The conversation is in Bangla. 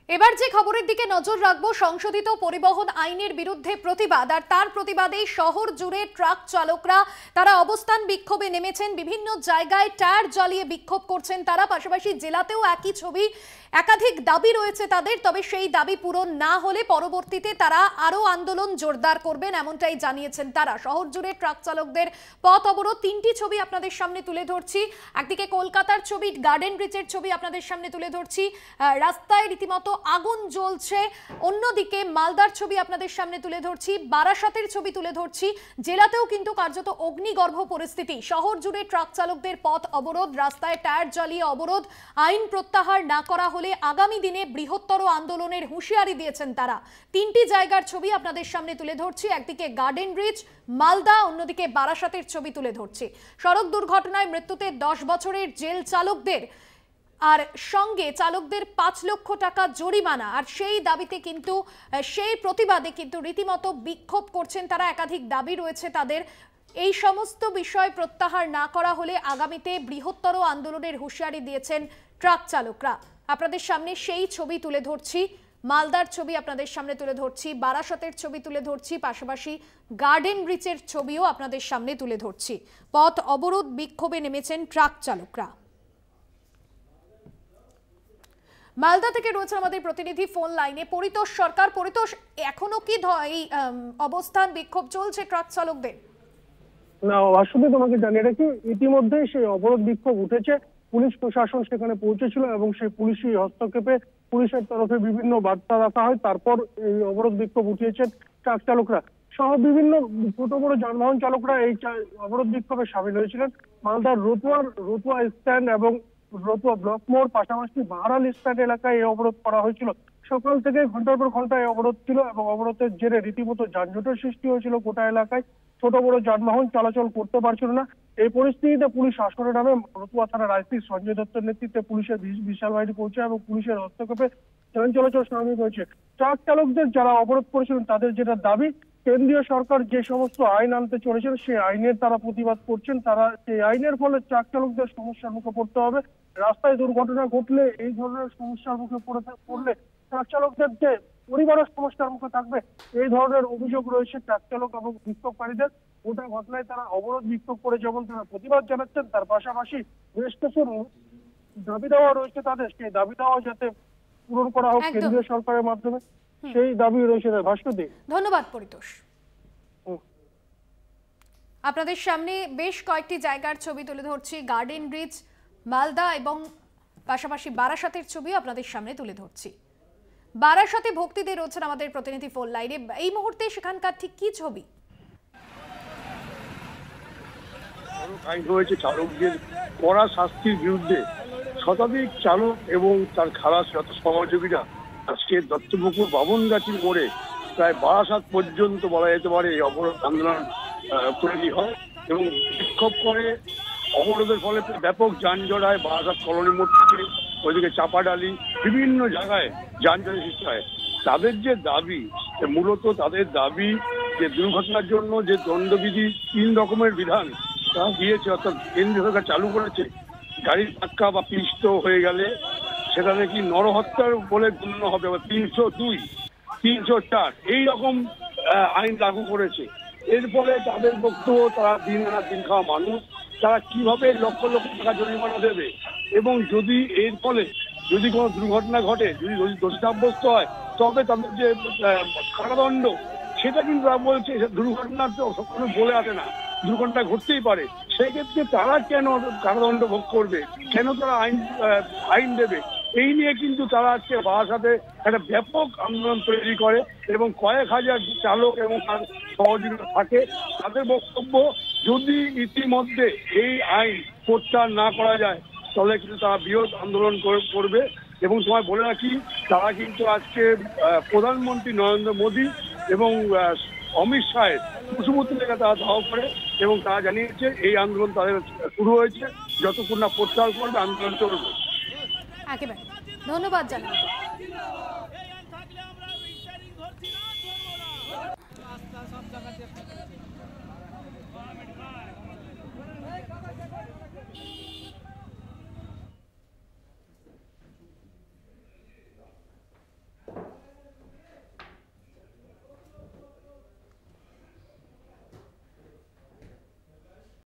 এবার যে খবরের দিকে নজর রাখবো, সংশোধিত পরিবহন আইনের বিরুদ্ধে প্রতিবাদ, আর তার প্রতিবাদে শহর জুড়ে ট্রাক চালকরা তারা অবস্থান বিক্ষোভে নেমেছেন। বিভিন্ন জায়গায় টায়ার জ্বালিয়ে বিক্ষোভ করছেন তারা। পাশাপাশি জেলাতেও একই ছবি। একাধিক দাবি রয়েছে তাদের, তবে সেই দাবি পূরণ না হলে পরবর্তীতে তারা আরো আন্দোলন জোরদার করবেন, এমনটাই জানিয়েছেন তারা। শহর জুড়ে ট্রাক চালকদের পথ অবরোধ। তিনটি ছবি আপনাদের সামনে তুলে ধরছি। একদিকে কলকাতার ছবি, গার্ডেন ব্রিজের ছবি আপনাদের সামনে তুলে ধরছি, রাস্তায় রীতিমতো আগুন জ্বলছে। অন্যদিকে মালদার ছবি আপনাদের সামনে তুলে ধরছি, বারাসাতের ছবি তুলে ধরছি। জেলাতেও কিন্তু কার্যত অগ্নিগর্ভ পরিস্থিতি। শহর জুড়ে ট্রাক চালকদের পথ অবরোধ, রাস্তায় টায়ার জ্বালিয়ে অবরোধ। আইন প্রত্যাহার না করা হলে আগামী দিনে বৃহত্তর আন্দোলনের হুঁশিয়ারি দিয়েছেন তারা। তিনটি জায়গার ছবি আপনাদের সামনে তুলে ধরছি। একদিকে গার্ডেন ব্রিজ, মালদা, অন্যদিকে বারাসাতের ছবি তুলে ধরছি। সড়ক দুর্ঘটনায় মৃত্যুতে 10 বছরের জেল চালকদের, আর সঙ্গে চালকদের 5 লক্ষ টাকা জরিমানা। আর সেই দাবিতে কিন্তু, সেই প্রতিবাদে কিন্তু রীতিমতো বিক্ষোভ করছেন তারা। একাধিক দাবি রয়েছে তাদের। এই সমস্ত বিষয় প্রত্যাহার না করা হলে আগামীতে বৃহত্তর আন্দোলনের হুঁশিয়ারি দিয়েছেন ট্রাক চালকরা। আপনাদের সামনে সেই ছবি তুলে ধরছি, মালদার ছবি আপনাদের সামনে তুলে ধরছি, বারাসাতের ছবি তুলে ধরছি, পাশাপাশি গার্ডেন ব্রিজের ছবিও আপনাদের সামনে তুলে ধরছি। পথ অবরোধ বিক্ষোভে নেমেছেন ট্রাক চালকরা। মালদা থেকে রয়েছে আমাদের প্রতিনিধি ফোন লাইনে পরিতোষ সরকার। পরিতোষ, এখনো কি এই অবস্থান বিক্ষোভ চলছে ট্রাক চালকদের? না, আসলে তোমাকে জানিয়ে রাখি, ইতিমধ্যেই সেই অবরোধ বিক্ষোভ উঠেছে। পুলিশ প্রশাসন সেখানে পৌঁছেছিল এবং সেই পুলিশি হস্তক্ষেপে পুলিশের তরফে বিভিন্ন বার্তা রাখা হয়। তারপর এই অবরোধ বিক্ষোভ উঠিয়েছেন ট্রাক চালকরা সহ বিভিন্ন ছোট বড় যানবাহন চালকরা এই অবরোধ বিক্ষোভে সামিল হয়েছিলেন। মালদার রতুয়া স্ট্যান্ড এবং রতুয়া ব্লক মোড়, পাশাপাশি বাহারাল স্ট্যান্ড এলাকায় এই অবরোধ করা হয়েছিল। সকাল থেকে ঘন্টার পর ঘন্টা এই অবরোধ ছিল এবং অবরোধের জেরে রীতিমতো যানজটের সৃষ্টি হয়েছিল গোটা এলাকায়। ছোট বড় যানবাহন চলাচল করতে পারছিল না। এই পরিস্থিতিতে পুলিশ আসরে নামে রতুয়া থানার আইসি সঞ্জয় দত্তের নেতৃত্বে পুলিশের বিশাল বাহিনী পৌঁছে এবং পুলিশের হস্তক্ষেপে যান চলাচল স্বাভাবিক হয়েছে। ট্রাক চালকদের যারা অবরোধ করেছিলেন তাদের যেটা দাবি, কেন্দ্রীয় সরকার যে সমস্ত আইন আনতে চলেছেন সেই আইনের তারা প্রতিবাদ করছেন। তারা সেই আইনের ফলে ট্রাক চালকদের সমস্যার মুখে পড়তে হবে। রাস্তায় দুর্ঘটনা ঘটলে এই ধরনের সমস্যার মুখে পড়লে ট্রাক চালকদের যে পরিবারের সমস্যার মুখে থাকবে, এই ধরনের অভিযোগ রয়েছে ট্রাক চালক এবং বিক্ষোভকারীদের। গোটা ঘটনায় তারা অবরোধ বিক্ষোভ করে যেমন তারা প্রতিবাদ জানাচ্ছেন, তার পাশাপাশি বেশ কিছু দাবি দেওয়া রয়েছে তাদের। সেই দাবি দেওয়া যাতে পূরণ করা হোক কেন্দ্রীয় সরকারের মাধ্যমে, সেই দাবি রয়েছে। ভাস্করদী, ধন্যবাদ পরিতোষ। আপনাদের সামনে বেশ কয়েকটি জায়গার ছবি তুলে ধরছি, গার্ডেন ব্রিজ, মালদা এবং পাশাপাশি বারাসাতের ছবিও আপনাদের সামনে তুলে ধরছি। বারাসাতে ভক্তিদের রয়েছেন আমাদের প্রতিনিধি ফোন লাইনে। এই মুহূর্তে সেখানকার ঠিক কি ছবি? আইন হয়েছে চালকদের কড়া শাস্তির বিরুদ্ধে। শতাধিক চালক এবং তার খালাস যত সহযোগীরা আজকে দত্তপুকুর বামনগাছির মোড়ে প্রায় বারাসাত পর্যন্ত বলা যেতে পারে এই অবরোধ আন্দোলন তৈরি হয় এবং বিক্ষোভ করে। অবরোধের ফলে ব্যাপক যানজট হয়। বারাসাত কলোনি মোড় থেকে ওইদিকে চাপাডালি বিভিন্ন জায়গায় যানজটের সৃষ্টি হয়। তাদের যে দাবি, মূলত তাদের দাবি যে দুর্ঘটনার জন্য যে দণ্ডবিধি 3 রকমের বিধান তা দিয়েছে, অর্থাৎ কেন্দ্রীয় সরকার চালু করেছে। গাড়ির ধাক্কা বা পিষ্ট হয়ে গেলে সেটা নাকি নরহত্যার বলে গণ্য হবে, 302, 304 এইরকম আইন লাগু করেছে। এর ফলে তাদের বক্তব্য, তারা দিন আনা দিন খাওয়া মানুষ, তারা কিভাবে লক্ষ লক্ষ টাকা জরিমানা দেবে এবং যদি এর ফলে যদি কোনো দুর্ঘটনা ঘটে, যদি দোষী সাব্যস্ত হয়, তবে তাদের যে কারাদণ্ড, সেটা কিন্তু তারা বলছে দুর্ঘটনা তো কোনো বলে আসে না, দুর্ঘটনা ঘটতেই পারে। সেক্ষেত্রে তারা কেন কারাদণ্ড ভোগ করবে, কেন তারা আইন দেবে, এই নিয়ে কিন্তু তারা আজকে বারাসাতে একটা ব্যাপক আন্দোলন তৈরি করে এবং কয়েক হাজার চালক এবং তার সহযোগীরা থাকে। তাদের বক্তব্য, যদি ইতিমধ্যে এই আইন প্রত্যাহার না করা যায় তাহলে কিন্তু তারা বৃহৎ আন্দোলন করবে। এবং তোমায় বলে রাখি, তারা কিন্তু আজকে প্রধানমন্ত্রী নরেন্দ্র মোদী এবং অমিত শাহের কুসুমূর্তি লেখা তারা দাহ করে এবং তারা জানিয়েছে এই আন্দোলন তাদের শুরু হয়েছে, যতক্ষণ না প্রত্যাহার করবে আন্দোলন চলবে। একেবারে ধন্যবাদ জানাই।